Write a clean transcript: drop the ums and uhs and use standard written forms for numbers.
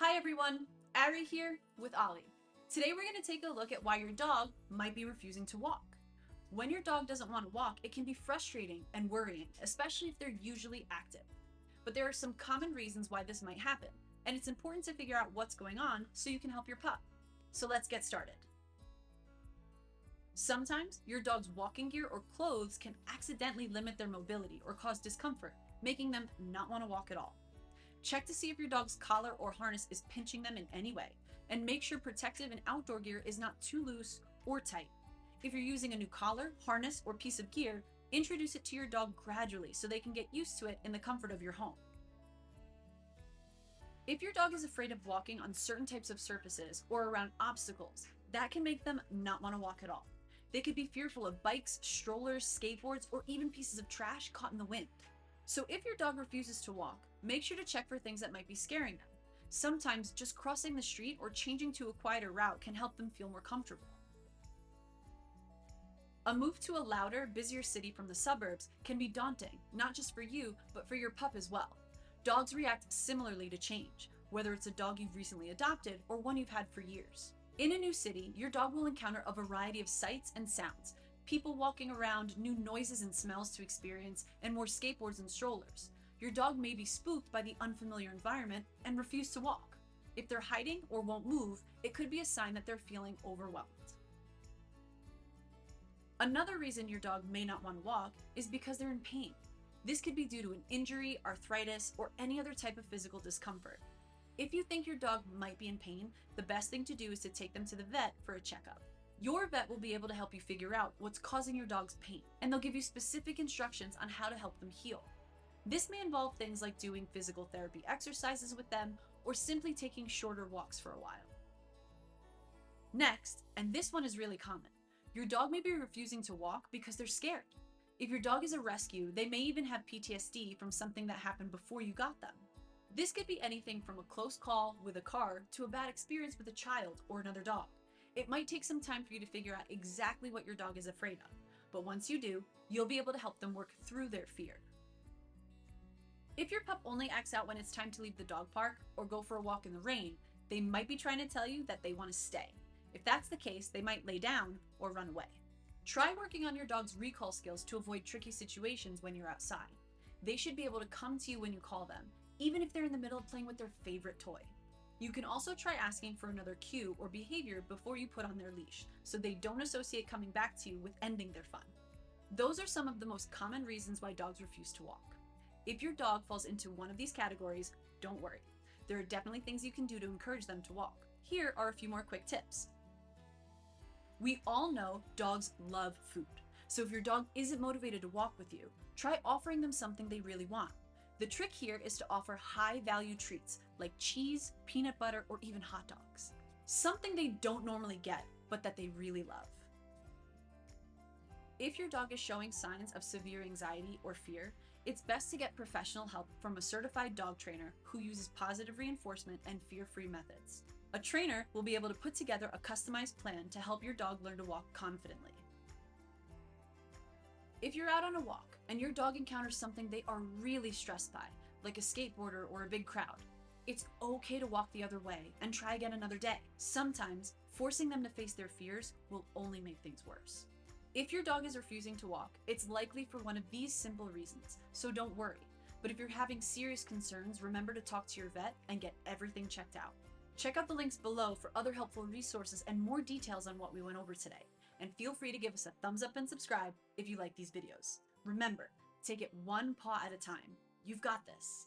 Hi everyone, Ari here with Ollie. Today we're going to take a look at why your dog might be refusing to walk. When your dog doesn't want to walk, it can be frustrating and worrying, especially if they're usually active. But there are some common reasons why this might happen, and it's important to figure out what's going on so you can help your pup. So let's get started. Sometimes your dog's walking gear or clothes can accidentally limit their mobility or cause discomfort, making them not want to walk at all. Check to see if your dog's collar or harness is pinching them in any way, and make sure protective and outdoor gear is not too loose or tight. If you're using a new collar, harness, or piece of gear, introduce it to your dog gradually so they can get used to it in the comfort of your home. If your dog is afraid of walking on certain types of surfaces or around obstacles, that can make them not want to walk at all. They could be fearful of bikes, strollers, skateboards, or even pieces of trash caught in the wind. So if your dog refuses to walk, make sure to check for things that might be scaring them. Sometimes just crossing the street or changing to a quieter route can help them feel more comfortable. A move to a louder, busier city from the suburbs can be daunting, not just for you, but for your pup as well. Dogs react similarly to change, whether it's a dog you've recently adopted or one you've had for years. In a new city, your dog will encounter a variety of sights and sounds, people walking around, new noises and smells to experience, and more skateboards and strollers. Your dog may be spooked by the unfamiliar environment and refuse to walk. If they're hiding or won't move, it could be a sign that they're feeling overwhelmed. Another reason your dog may not want to walk is because they're in pain. This could be due to an injury, arthritis, or any other type of physical discomfort. If you think your dog might be in pain, the best thing to do is to take them to the vet for a checkup. Your vet will be able to help you figure out what's causing your dog's pain, and they'll give you specific instructions on how to help them heal. This may involve things like doing physical therapy exercises with them, or simply taking shorter walks for a while. Next, and this one is really common, your dog may be refusing to walk because they're scared. If your dog is a rescue, they may even have PTSD from something that happened before you got them. This could be anything from a close call with a car to a bad experience with a child or another dog. It might take some time for you to figure out exactly what your dog is afraid of, but once you do, you'll be able to help them work through their fear. If your pup only acts out when it's time to leave the dog park or go for a walk in the rain, they might be trying to tell you that they want to stay. If that's the case, they might lay down or run away. Try working on your dog's recall skills to avoid tricky situations when you're outside. They should be able to come to you when you call them, even if they're in the middle of playing with their favorite toy. You can also try asking for another cue or behavior before you put on their leash, so they don't associate coming back to you with ending their fun. Those are some of the most common reasons why dogs refuse to walk. If your dog falls into one of these categories, don't worry. There are definitely things you can do to encourage them to walk. Here are a few more quick tips. We all know dogs love food, so if your dog isn't motivated to walk with you, try offering them something they really want. The trick here is to offer high-value treats like cheese, peanut butter, or even hot dogs. Something they don't normally get, but that they really love. If your dog is showing signs of severe anxiety or fear, it's best to get professional help from a certified dog trainer who uses positive reinforcement and fear-free methods. A trainer will be able to put together a customized plan to help your dog learn to walk confidently. If you're out on a walk and your dog encounters something they are really stressed by, like a skateboarder or a big crowd, it's okay to walk the other way and try again another day. Sometimes, forcing them to face their fears will only make things worse. If your dog is refusing to walk, it's likely for one of these simple reasons, so don't worry. But if you're having serious concerns, remember to talk to your vet and get everything checked out. Check out the links below for other helpful resources and more details on what we went over today. And feel free to give us a thumbs up and subscribe if you like these videos. Remember, take it one paw at a time. You've got this.